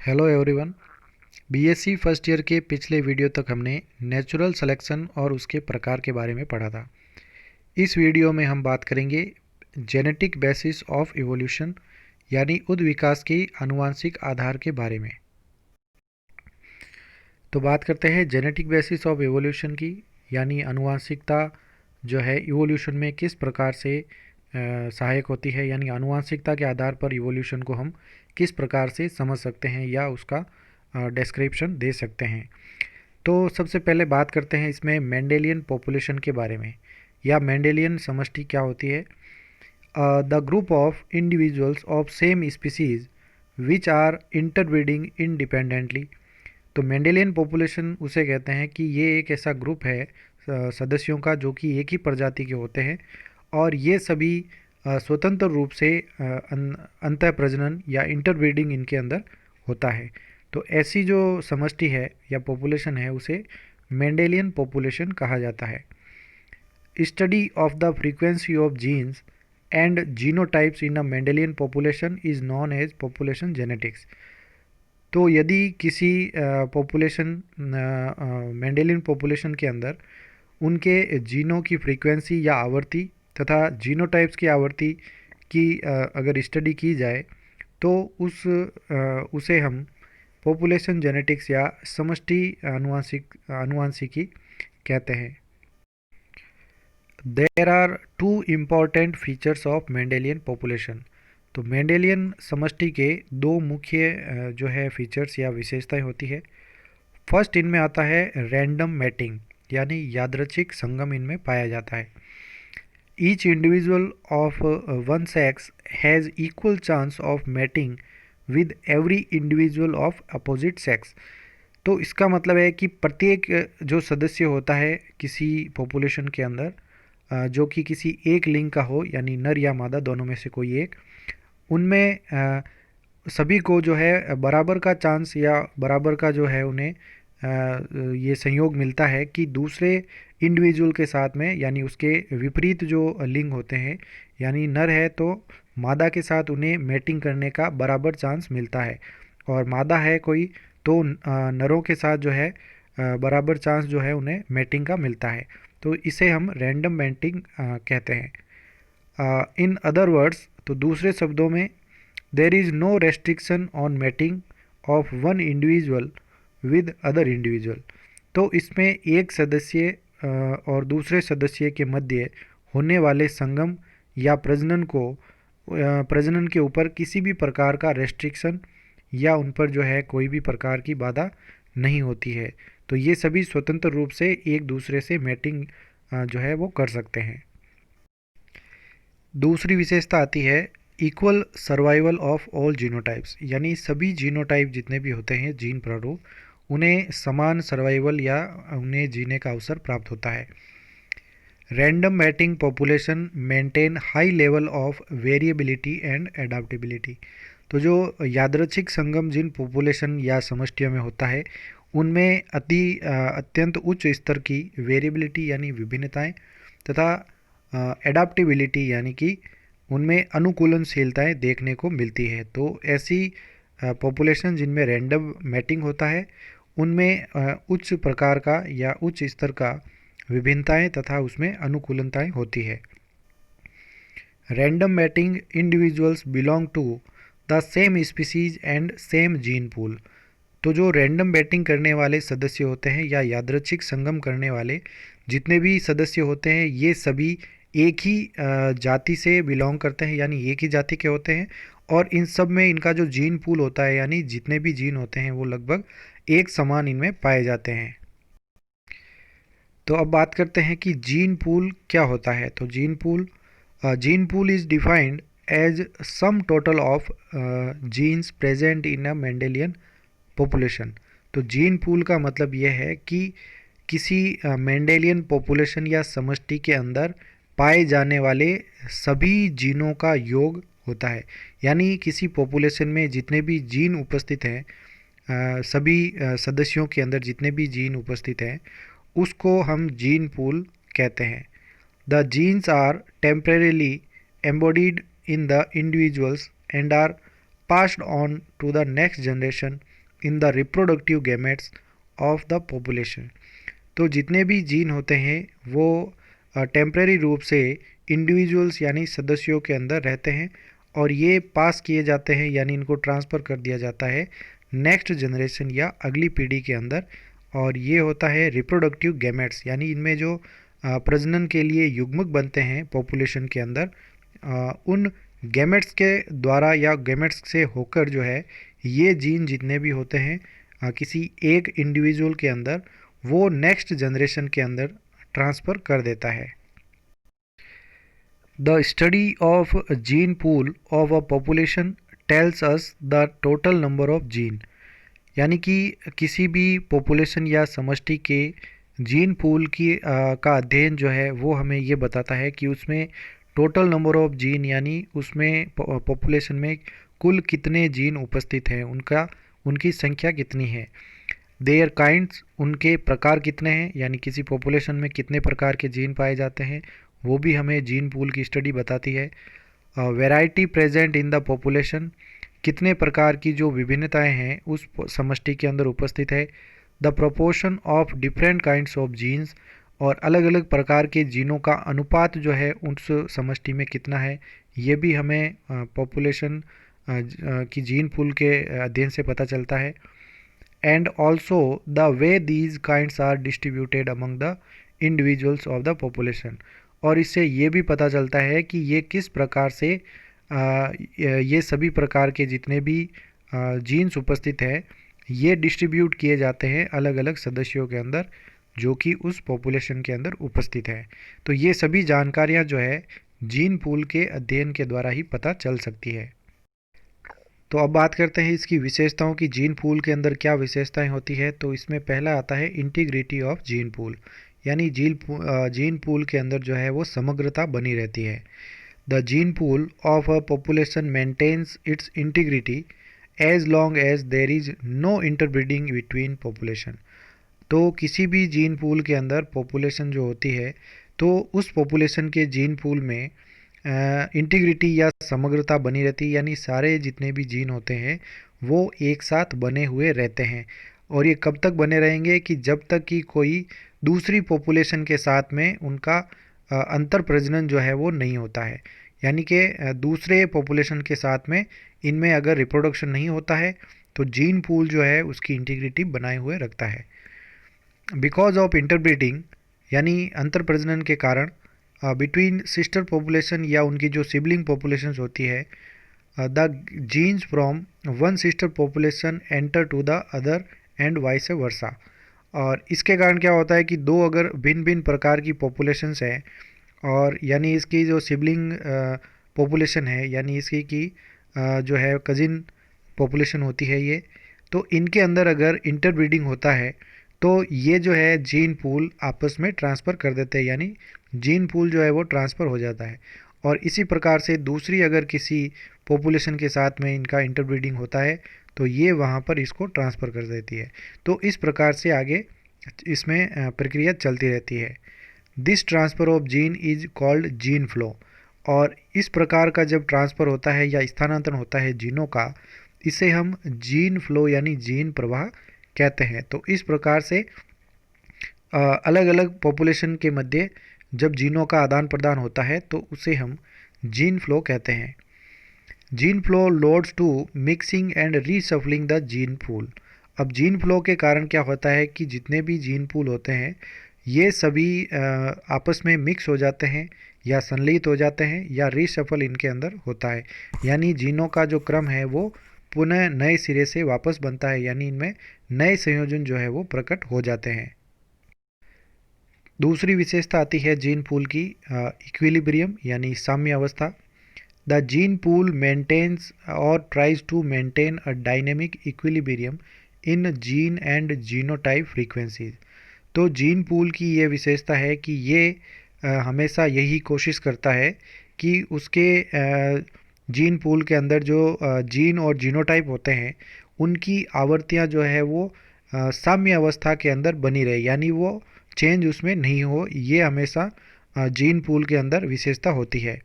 Hello everyone. BSc first year के पिछले video तक हमने नेचुरल सिलेक्शन और उसके प्रकार के बारे में पढ़ा था। इस वीडियो में हम बात करेंगे जेनेटिक बेसिस ऑफ इवोल्यूशन यानी उद्विकास की आनुवांशिक आधार के बारे में। तो बात करते हैं जेनेटिक बेसिस ऑफ इवोल्यूशन की, यानी आनुवांशिकता जो है इवोल्यूशन में किस प्रकार से सहायक होती है, यानी आनुवांशिकता के आधार पर इवोल्यूशन को हम किस प्रकार से समझ सकते हैं या उसका डिस्क्रिप्शन दे सकते हैं। तो सबसे पहले बात करते हैं इसमें मेंडेलियन पॉपुलेशन के बारे में, या मेंडेलियन समष्टि क्या होती है। The group of individuals of same species which are interbreeding independently. तो मेंडेलियन पॉपुलेशन उसे कहते हैं कि ये एक ऐसा ग्रुप है सदस्यों का जो कि एक ही प्रजाति के होते हैं और ये सभी स्वतंत्र रूप से अंतः प्रजनन या इंटरब्रीडिंग इनके अंदर होता है। तो ऐसी जो समष्टि है या पॉपुलेशन है उसे मेंडेलियन पॉपुलेशन कहा जाता है। Study of the frequency of genes and genotypes in a Mendelian population is known as population genetics. तो यदि किसी पॉपुलेशन मेंडेलियन पॉपुलेशन के अंदर उनके जीनों की फ्रीक्वेंसी या आवर्ती तथा जीनोटाइप्स की आवर्ती की अगर स्टडी की जाए तो उसे हम पॉपुलेशन जेनेटिक्स या समष्टि आनुवांशिकी कहते हैं। There are two important features of Mendelian population. तो मेंडेलियन समष्टि के दो मुख्य जो है फीचर्स या विशेषताएं होती है। फर्स्ट इनमें आता है रैंडम मैटिंग, यानी यादृच्छिक संगम इनमें पाया जाता है। Each individual of one sex has equal chance of mating with every individual of opposite sex. तो इसका मतलब है कि प्रत्येक जो सदस्य होता है किसी पॉपुलेशन के अंदर जो कि किसी एक लिंग का हो, यानी नर या मादा दोनों में से कोई एक, उनमें सभी को जो है बराबर का चांस या बराबर का जो है उन्हें ये संयोग मिलता है कि दूसरे इंडिविजुअल के साथ में, यानी उसके विपरीत जो लिंग होते हैं, यानी नर है तो मादा के साथ उन्हें मैटिंग करने का बराबर चांस मिलता है, और मादा है कोई तो नरों के साथ जो है बराबर चांस जो है उन्हें मैटिंग का मिलता है। तो इसे हम रैंडम मैटिंग कहते हैं। इन अदर वर्ड्स, तो दूसरे शब्दों में, there is no restriction on mating of one individual with other individual. तो इसमें एक सदस्य और दूसरे सदस्य के मध्य होने वाले संगम या प्रजनन के ऊपर किसी भी प्रकार का रेस्ट्रिक्शन या उन पर जो है कोई भी प्रकार की बाधा नहीं होती है। तो ये सभी स्वतंत्र रूप से एक दूसरे से मैटिंग जो है वो कर सकते हैं। दूसरी विशेषता आती है equal survival of all genotypes, यानी सभी जीनोटाइप जितने भी होते हैं जीन प्रारूप, उन्हें समान सर्वाइवल या उन्हें जीने का अवसर प्राप्त होता है। Random mating population maintain high level of variability and adaptability. तो जो यादृच्छिक संगम जिन पॉपुलेशन या समष्टियों में होता है उनमें अत्यंत उच्च स्तर की वेरिएबिलिटी यानी विभिन्नताएं तथा एडाप्टेबिलिटी यानी कि उनमें अनुकूलनशीलताएं देखने को मिलती है। तो ऐसी पॉपुलेशन जिनमें रैंडम मैटिंग होता है उनमें उच्च प्रकार का या उच्च स्तर का विभिन्नताएं तथा उसमें अनुकूलनताएं होती है। Random mating individuals belong to the same species and same gene pool. तो जो रैंडम मैटिंग करने वाले सदस्य होते हैं या यादृच्छिक संगम करने वाले जितने भी सदस्य होते हैं ये सभी एक ही जाति से बिलोंग करते हैं, यानी एक ही जाति के होते हैं, और इन सब में इनका जो जीन पूल होता है यानी जितने भी जीन होते हैं वो लगभग एक समान इनमें पाए जाते हैं। तो अब बात करते हैं कि जीन पूल क्या होता है। तो gene pool is defined as sum total of genes present in a Mendelian population. तो जीन पूल का मतलब यह है कि किसी मेंडेलियन पॉपुलेशन या समष्टि के अंदर पाए जाने वाले सभी जीनों का योग होता है, यानी किसी पॉपुलेशन में जितने भी जीन उपस्थित हैं, सभी सदस्यों के अंदर जितने भी जीन उपस्थित हैं उसको हम जीन पूल कहते हैं। The genes are temporarily embodied in the individuals and are passed on to the next generation in the reproductive gametes of the population। तो जितने भी जीन होते हैं वो टेम्परेरी रूप से इंडिविजुअल्स यानी सदस्यों के अंदर रहते हैं और ये पास किए जाते हैं यानी इनको ट्रांसफ़र कर दिया जाता है नेक्स्ट जनरेशन या अगली पीढ़ी के अंदर। और ये होता है रिप्रोडक्टिव गैमेट्स यानी इनमें जो प्रजनन के लिए युग्मक बनते हैं पॉपुलेशन के अंदर, उन गैमेट्स के द्वारा या गैमेट्स से होकर जो है ये जीन जितने भी होते हैं किसी एक इंडिविजुअल के अंदर वो नेक्स्ट जनरेशन के अंदर ट्रांसफ़र कर देता है। The study of gene pool of a population tells us the total number of gene, यानी कि किसी भी पॉपुलेशन या समष्टि के जीन पूल की का अध्ययन जो है वो हमें ये बताता है कि उसमें टोटल नंबर ऑफ जीन यानी उसमें पॉपुलेशन में कुल कितने जीन उपस्थित हैं, उनकी संख्या कितनी है। देयर काइंड्स, उनके प्रकार कितने हैं यानी किसी पॉपुलेशन में कितने प्रकार के जीन पाए जाते हैं वो भी हमें जीन पूल की स्टडी बताती है। Variety present in the population, कितने प्रकार की जो विभिन्नताएं हैं उस समष्टि के अंदर उपस्थित है। The proportion of different kinds of genes, और अलग अलग प्रकार के जीनों का अनुपात जो है उस समष्टि में कितना है, ये भी हमें पॉपुलेशन की जीन पूल के अध्ययन से पता चलता है। And also the way these kinds are distributed among the individuals of the population, और इससे ये भी पता चलता है कि ये किस प्रकार से ये सभी प्रकार के जितने भी जीन्स उपस्थित हैं ये डिस्ट्रीब्यूट किए जाते हैं अलग अलग सदस्यों के अंदर जो कि उस पॉपुलेशन के अंदर उपस्थित है। तो ये सभी जानकारियाँ जो है जीन पूल के अध्ययन के द्वारा ही पता चल सकती है। तो अब बात करते हैं इसकी विशेषताओं की। जीन पूल के अंदर क्या विशेषताएं होती है, तो इसमें पहला आता है इंटीग्रिटी ऑफ जीन पूल, यानी जीन पूल के अंदर जो है वो समग्रता बनी रहती है। The gene pool of a population maintains its integrity as long as there is no interbreeding between population. तो किसी भी जीन पूल के अंदर पॉपुलेशन जो होती है तो उस पॉपुलेशन के जीन पूल में इंटीग्रिटी या समग्रता बनी रहती है, यानी सारे जितने भी जीन होते हैं वो एक साथ बने हुए रहते हैं। और ये कब तक बने रहेंगे कि जब तक कि कोई दूसरी पॉपुलेशन के साथ में उनका अंतर प्रजनन जो है वो नहीं होता है, यानी कि दूसरे पॉपुलेशन के साथ में इनमें अगर रिप्रोडक्शन नहीं होता है तो जीन पूल जो है उसकी इंटीग्रिटी बनाए हुए रखता है। बिकॉज ऑफ इंटरब्रीडिंग, यानी अंतर प्रजनन के कारण बिटवीन सिस्टर पॉपुलेशन या उनकी जो सिबलिंग पॉपुलेशंस होती है, the genes from one sister population enter to the other and vice versa. और इसके कारण क्या होता है कि दो अगर भिन्न भिन्न प्रकार की पॉपुलेशंस हैं और यानी इसकी जो सिबलिंग पॉपुलेशन है यानी इसकी की जो है कज़िन पॉपुलेशन होती है ये, तो इनके अंदर अगर इंटरब्रीडिंग होता है तो ये जो है जीन पूल आपस में ट्रांसफ़र कर देते हैं, यानी जीन पूल जो है वो ट्रांसफ़र हो जाता है। और इसी प्रकार से दूसरी अगर किसी पॉपुलेशन के साथ में इनका इंटरब्रीडिंग होता है तो ये वहाँ पर इसको ट्रांसफ़र कर देती है। तो इस प्रकार से आगे इसमें प्रक्रिया चलती रहती है। This transfer of gene is called gene flow. और इस प्रकार का जब ट्रांसफ़र होता है या स्थानांतरण होता है जीनों का, इसे हम जीन फ्लो यानी जीन प्रवाह कहते हैं। तो इस प्रकार से अलग अलग पॉपुलेशन के मध्य जब जीनों का आदान प्रदान होता है तो उसे हम जीन फ्लो कहते हैं। Gene flow leads to mixing and reshuffling the gene pool. अब जीन फ्लो के कारण क्या होता है कि जितने भी जीन पूल होते हैं ये सभी आपस में मिक्स हो जाते हैं या संलित हो जाते हैं या रीशफल इनके अंदर होता है, यानी जीनों का जो क्रम है वो पुनः नए सिरे से वापस बनता है, यानी इनमें नए संयोजन जो है वो प्रकट हो जाते हैं। दूसरी विशेषता आती है जीन पूल की इक्विलिब्रियम यानी साम्य अवस्था। द जीन पूल मेंटेन्स और tries to maintain a dynamic equilibrium in gene and genotype frequencies. तो जीन पूल की ये विशेषता है कि ये हमेशा यही कोशिश करता है कि उसके जीन पूल के अंदर जो जीन और जीनोटाइप होते हैं उनकी आवृत्तियाँ जो है वो साम्य अवस्था के अंदर बनी रहे, यानी वो चेंज उसमें नहीं हो, ये हमेशा जीन पूल के अंदर विशेषता होती है।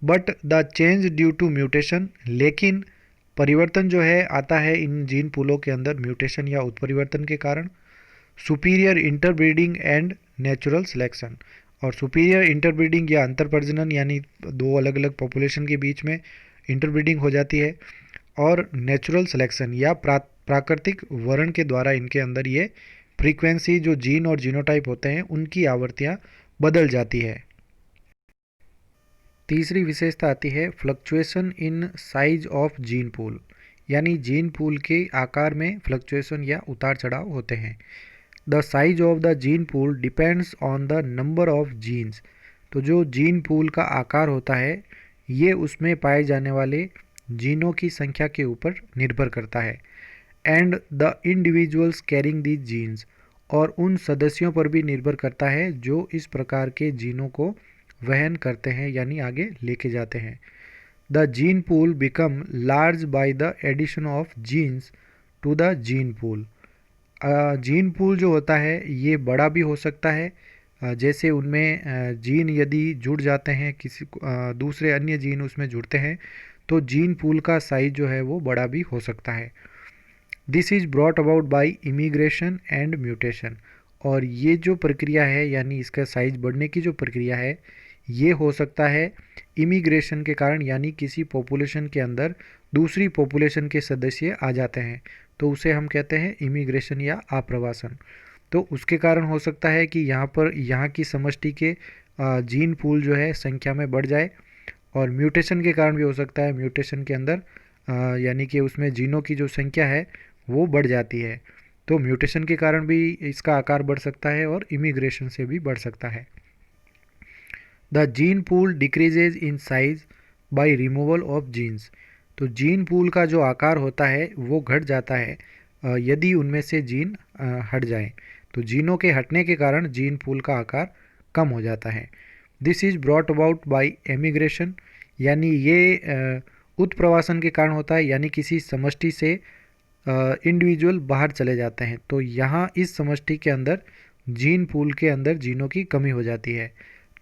But the change due to mutation, लेकिन परिवर्तन जो है आता है इन जीन पूलों के अंदर म्यूटेशन या उत्परिवर्तन के कारण। Superior interbreeding and natural selection, और सुपीरियर इंटरब्रीडिंग या अंतर प्रजनन यानी दो अलग अलग पॉपुलेशन के बीच में इंटरब्रीडिंग हो जाती है, और नेचुरल सिलेक्शन या प्राकृतिक वर्ण के द्वारा इनके अंदर ये फ्रीक्वेंसी जो जीन और जीनोटाइप होते हैं उनकी आवृत्तियाँ बदल जाती है। तीसरी विशेषता आती है fluctuation in size of gene pool, यानी जीन पूल के आकार में फ्लक्चुएशन या उतार चढ़ाव होते हैं। The size of the gene pool depends on the number of genes, तो जो जीन पूल का आकार होता है ये उसमें पाए जाने वाले जीनों की संख्या के ऊपर निर्भर करता है। And the individuals carrying these genes, और उन सदस्यों पर भी निर्भर करता है जो इस प्रकार के जीनों को वहन करते हैं यानी आगे लेके जाते हैं। The gene pool become large by the addition of genes to the gene pool. Gene pool जो होता है ये बड़ा भी हो सकता है, जैसे उनमें जीन यदि जुड़ जाते हैं किसी दूसरे अन्य जीन उसमें जुड़ते हैं तो जीन पूल का साइज जो है वो बड़ा भी हो सकता है। This is brought about by immigration and mutation, और ये जो प्रक्रिया है यानी इसका साइज बढ़ने की जो प्रक्रिया है ये हो सकता है इमिग्रेशन के कारण, यानी किसी पॉपुलेशन के अंदर दूसरी पॉपुलेशन के सदस्य आ जाते हैं तो उसे हम कहते हैं इमिग्रेशन या आप्रवासन। तो उसके कारण हो सकता है कि यहाँ की समष्टि के जीन पूल जो है संख्या में बढ़ जाए, और म्यूटेशन के कारण भी हो सकता है म्यूटेशन के अंदर यानी कि उसमें जीनों की जो संख्या है वो बढ़ जाती है। तो म्यूटेशन के कारण भी इसका आकार बढ़ सकता है और इमिग्रेशन से भी बढ़ सकता है। The gene pool decreases in size by removal of genes, तो जीन पूल का जो आकार होता है वो घट जाता है यदि उनमें से जीन हट जाएं, तो जीनों के हटने के कारण जीन पूल का आकार कम हो जाता है। This is brought about by emigration, यानी ये उत्प्रवासन के कारण होता है, यानी किसी समष्टि से इंडिविजुअल बाहर चले जाते हैं तो यहाँ इस समष्टि के अंदर जीन पूल के अंदर जीनों की कमी हो जाती है।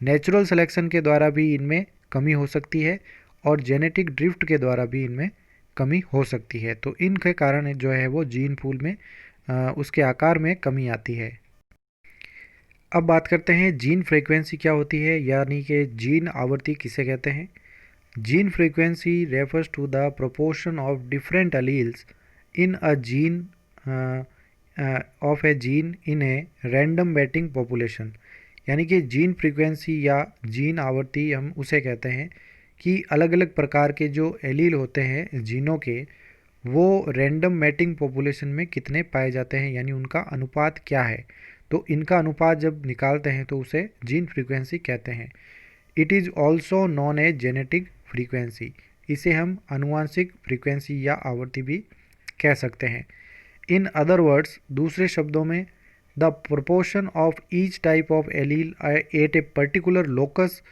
नेचुरल सिलेक्शन के द्वारा भी इनमें कमी हो सकती है और जेनेटिक ड्रिफ्ट के द्वारा भी इनमें कमी हो सकती है, तो इनके कारण जो है वो जीन पूल में उसके आकार में कमी आती है। अब बात करते हैं जीन फ्रीक्वेंसी क्या होती है, यानी कि जीन आवृत्ति किसे कहते हैं। Gene frequency refers to the proportion of different alleles in a gene of a gene in a random mating population, यानी कि जीन फ्रीक्वेंसी या जीन आवृत्ति हम उसे कहते हैं कि अलग अलग प्रकार के जो एलील होते हैं जीनों के वो रैंडम मैटिंग पॉपुलेशन में कितने पाए जाते हैं, यानी उनका अनुपात क्या है। तो इनका अनुपात जब निकालते हैं तो उसे जीन फ्रीक्वेंसी कहते हैं। It is also known as genetic frequency, इसे हम आनुवांशिक फ्रीक्वेंसी या आवृत्ति भी कह सकते हैं। इन अदर वर्ड्स, दूसरे शब्दों में, the proportion of each type of allele at a particular locus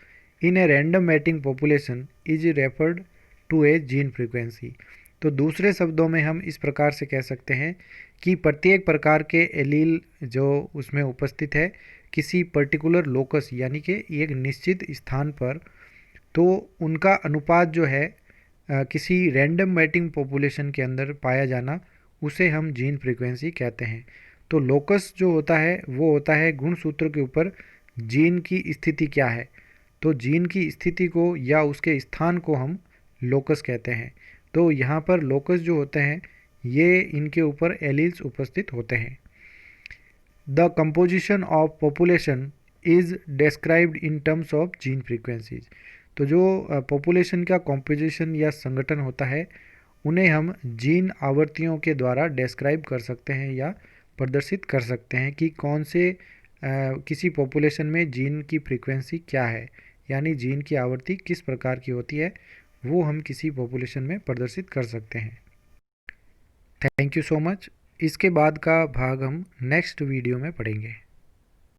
in a random mating population is referred to a gene frequency. तो दूसरे शब्दों में हम इस प्रकार से कह सकते हैं कि प्रत्येक प्रकार के एलील जो उसमें उपस्थित है किसी पर्टिकुलर लोकस यानी कि एक निश्चित स्थान पर, तो उनका अनुपात जो है किसी रैंडम मैटिंग पॉपुलेशन के अंदर पाया जाना उसे हम जीन फ्रीक्वेंसी कहते हैं। तो लोकस जो होता है वो होता है गुणसूत्र के ऊपर जीन की स्थिति क्या है, तो जीन की स्थिति को या उसके स्थान को हम लोकस कहते हैं। तो यहाँ पर लोकस जो होते हैं ये इनके ऊपर एलील्स उपस्थित होते हैं। The composition of population is described in terms of gene frequencies, तो जो पॉपुलेशन का कॉम्पोजिशन या संगठन होता है उन्हें हम जीन आवृत्तियों के द्वारा डिस्क्राइब कर सकते हैं या प्रदर्शित कर सकते हैं कि कौन से किसी पॉपुलेशन में जीन की फ्रीक्वेंसी क्या है, यानी जीन की आवृत्ति किस प्रकार की होती है वो हम किसी पॉपुलेशन में प्रदर्शित कर सकते हैं। Thank you so much. इसके बाद का भाग हम नेक्स्ट वीडियो में पढ़ेंगे।